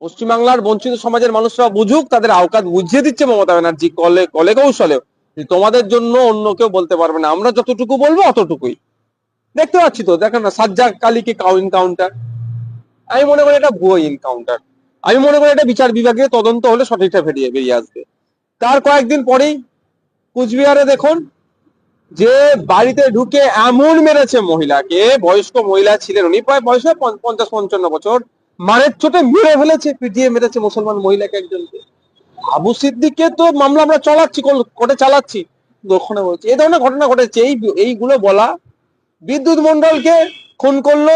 পশ্চিমবাংলার বঞ্চিত সমাজের মানুষরা বুঝুক, তাদের আওকাত বুঝিয়ে দিচ্ছে মমতা ব্যানার্জি কলে কলে কৌশলে। তোমাদের জন্য অন্য কেউ বলতে পারবে না, আমরা যতটুকু বলবো অতটুকুই। দেখতে পাচ্ছি তো, দেখেন না, সাজ্জাদ কালীকে এনকাউন্টার। আমি মনে করি এটা ভুয়ো এনকাউন্টার। আমি মনে করি এটা বিচার বিভাগের তদন্ত হলে সঠিকটা বেরিয়ে আসবে। তার কয়েকদিন পরেই কুচবিহারে দেখুন, যে বাড়িতে ঢুকে এমন মেরেছে মহিলাকে, বয়স্ক মহিলা ছিলেন উনি, প্রায় বয়স 50-55 বছর, মারের চোটে মেরে ফেলেছে, পিটিয়ে মেরেছে মুসলমান মহিলাকে একজনকে। আবু সিদ্দিককে তো মামলা আমরা চালাচ্ছি, কোর্টে চালাচ্ছি, ওখানে বলছি এই ধরনের ঘটনা ঘটেছে। এইগুলো বলা, বিদ্যুৎ মন্ডলকে খুন করলো,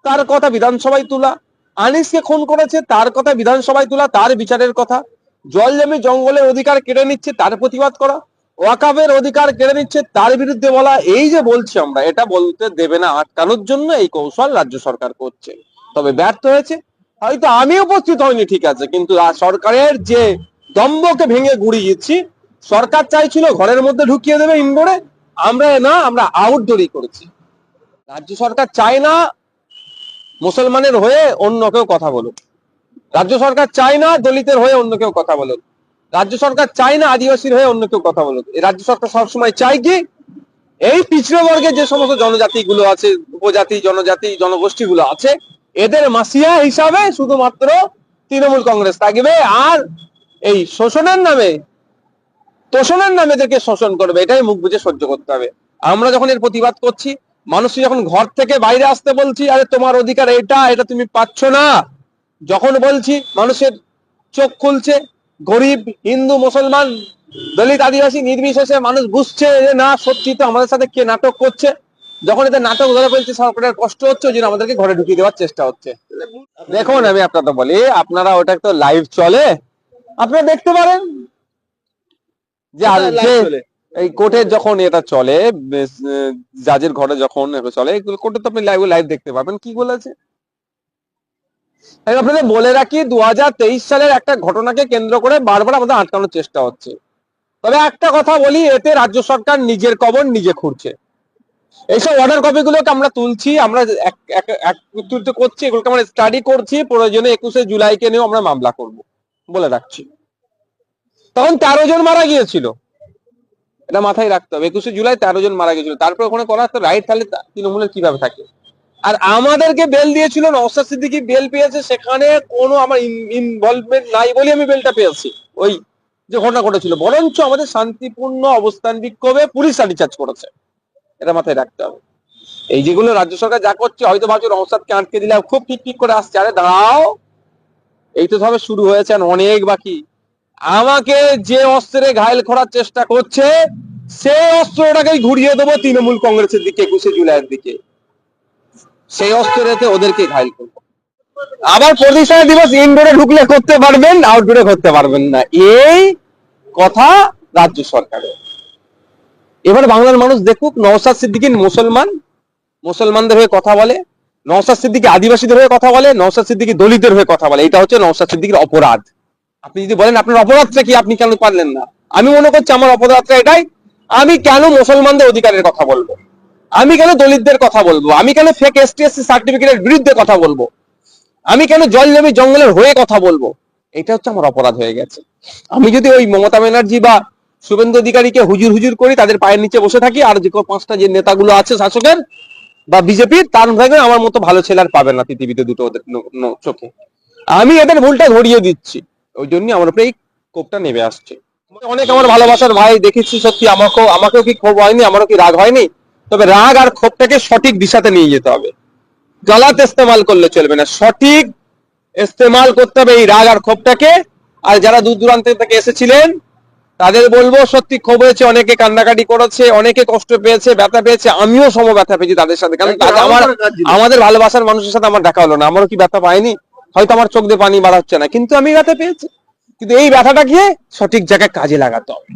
তার কথা বিধানসভায় তোলা, আনিসকে খুন করেছে, তার কথা বিধানসভায় তোলা, তার বিচারের কথা, জল জমি জঙ্গলের অধিকার কেড়ে নিচ্ছে, তার প্রতিবাদ করা, ওয়াকাফের অধিকার কেড়ে নিচ্ছে, তার বিরুদ্ধে বলা। এই যে বলছি আমরা, এটা বলতে দেবে না আটকানোর জন্য এই কৌশল রাজ্য সরকার করছে, তবে ব্যর্থ হয়েছে। হয়তো আমি উপস্থিত হয়নি, ঠিক আছে, কিন্তু সরকারের যে দম্ভকে ভেঙে গুড়িয়ে দিচ্ছি। সরকার চাইছিল ঘরের মধ্যে ঢুকিয়ে দেবে ইনডোরে, আমরা আউটডোরই করেছি। রাজ্য সরকার চায় না মুসলমানের হয়ে অন্য কেউ কথা বলুক, রাজ্য সরকার চায় না দলিতের হয়ে অন্য কেউ কথা বলুক, রাজ্য সরকার চায় না আদিবাসীর হয়ে অন্য কেউ কথা বলুক। এই রাজ্য সরকার সবসময় চায় কি, এই পিছড়ে বর্গের যে সমস্ত জনজাতি গুলো আছে, উপজাতি জনজাতি জনগোষ্ঠী গুলো আছে, এদের মাসিয়া হিসাবে শুধুমাত্র তৃণমূল কংগ্রেস থাকবে, আর এই তোষণের নামে এদেরকে শোষণ করবে। এটাই মুখ বুঝে সহ্য করতে হবে। আমরা যখন এর প্রতিবাদ করছি, মানুষ যখন ঘর থেকে বাইরে আসতে বলছি, আরে তোমার অধিকার এটা তুমি পাচ্ছ না, যখন বলছি মানুষের চোখ খুলছে, গরিব হিন্দু মুসলমান দলিত আদিবাসী নির্বিশেষে মানুষ বুঝছে যে না, সত্যি তো আমাদের সাথে কে নাটক করছে। যখন এদের নাটক ধরে ফেলছে, সরকারের কষ্ট হচ্ছে, ওই জন্য আমাদেরকে ঘরে ঢুকিয়ে দেওয়ার চেষ্টা হচ্ছে। দেখুন, আমি আপনাকে বলি, আপনারা ওটা তো লাইভ চলে, আপনারা দেখতে পারেন যে এই কোর্টে যখন এটা চলে, জাজের ঘরে যখন চলে, কোর্টে তো আপনি লাইভ দেখতে পাবেন কি বলেছে। আমি আপনাদের বলে রাখি, 2023 সালের একটা ঘটনাকে কেন্দ্র করে বারবার আমাদের আটকানোর চেষ্টা হচ্ছে। তবে একটা কথা বলি, এতে রাজ্য সরকার নিজের কবর নিজে খুঁড়ছে। এইসব অর্ডার কপি গুলোকে আমরা তুলছি, আমরা একত্রিত করছি, এগুলোকে আমরা স্টাডি করছি, প্রয়োজনে 21শে জুলাইকে নিয়েও আমরা মামলা করব বলে রাখছি। তখন 13 জন মারা গিয়েছিল, এটা মাথায় রাখতে হবে। 21শে জুলাই 13 জন মারা গিয়েছিল, তারপর ওখানে করা তো রাইট, তাহলে তৃণমূলের কিভাবে থাকে? আর আমাদেরকে বেল দিয়েছিল, নওশাদ সিদ্দিকী বেল পেয়েছে, সেখানে কোনো আমার ইনভলভমেন্ট নাই বলে আমি বেলটা পেয়েছি। ওই যে ঘটনা ঘটেছিল, বরঞ্চ আমাদের শান্তিপূর্ণ অবস্থান বিক্ষোভে পুলিশ লাঠিচার্জ করেছে, এটা মাথায় রাখতে হবে। এই যেগুলো রাজ্য সরকার যা করছে, হয়তো ভাবছো নওশাদকে আটকে দিলে খুব ঠিক করে আসছে, আরে দাঁড়াও, এই তো সবে শুরু হয়েছে, অনেক বাকি। আমাকে যে অস্ত্রে ঘায়েল করার চেষ্টা করছে, সেই অস্ত্রটাকেই ঘুরিয়ে দেবো তৃণমূল কংগ্রেসের দিকে, 21শে জুলাইয়ের দিকে। সেই অস্ত্রেতে ওদেরকে ঘায়েল করবো। আবার প্রতিষ্ঠা দিবস ইনডোরে ঢুকলে করতে পারবেন, আউটডোরে করতে পারবেন না, এই কথা রাজ্য সরকারের। এবার বাংলার মানুষ দেখুক, নওশাদ সিদ্দিকী মুসলমানদের হয়ে কথা বলে, নওশাদ সিদ্দিকী আদিবাসীদের হয়ে কথা বলে, নওশাদ সিদ্দিকী দলিতের হয়ে কথা বলে। এটা হচ্ছে নওশাদ সিদ্দিকীর অপরাধ। আপনি যদি বলেন আপনার অপরাধটা কি, আপনি কেন পারলেন না, আমি মনে করছি আমার অপরাধটা এটাই, আমি কেন মুসলমানদের অধিকারের কথা বলবো, আমি কেন দলিতদের কথা বলবো, আমি কেন ফেক ST/SC সার্টিফিকেটের বিরুদ্ধে কথা বলবো, আমি কেন জল জমি জঙ্গলের হয়ে কথা বলবো, এটা হচ্ছে আমার অপরাধ হয়ে গেছে। আমি যদি ওই মমতা ব্যানার্জি বা শুভেন্দু অধিকারীকে হুজুর করে তাদের পায়ের নিচে বসে থাকি, আর যে 5টা যে নেতাগুলো আছে শাসকের বা বিজেপির, তার ভাগে আমার মতো ভালো ছেলে আর পাবেন না পৃথিবীতে দুটো ওদের চোখে। আমি এদের ভুলটা ধরিয়ে দিচ্ছি, ওই জন্য আমার উপরে এই ক্ষোভটা নেমে আসছে। অনেক আমার ভালোবাসার ভাই দেখেছি, সত্যি আমাকেও কি ক্ষোভ হয়নি, আমারও কি রাগ হয়নি, তবে রাগ আর ক্ষোভটাকে সঠিক দিশাতে নিয়ে যেতে হবে। গলাতে ইস্তেমাল করলে চলবে না, সঠিক ইস্তেমাল করতে হবে এই রাগ আর ক্ষোভটাকে। আর যারা দূর দূরান্ত থেকে এসেছিলেন তাদের বলবো, সত্যি ক্ষোভ হয়েছে, অনেকে কান্নাকাটি করেছে, অনেকে কষ্ট পেয়েছে, ব্যথা পেয়েছে, আমিও সম ব্যথা পেয়েছি তাদের সাথে, কারণ আমাদের ভালোবাসার মানুষের সাথে আমার দেখা হলো না, আমারও কি ব্যথা পাইনি? হয়তো আমার চোখ দিয়ে পানি বার হচ্ছে না, কিন্তু আমি ব্যথা পেয়েছি। কিন্তু এই ব্যথাটাকে সঠিক জায়গায় কাজে লাগাতে হবে।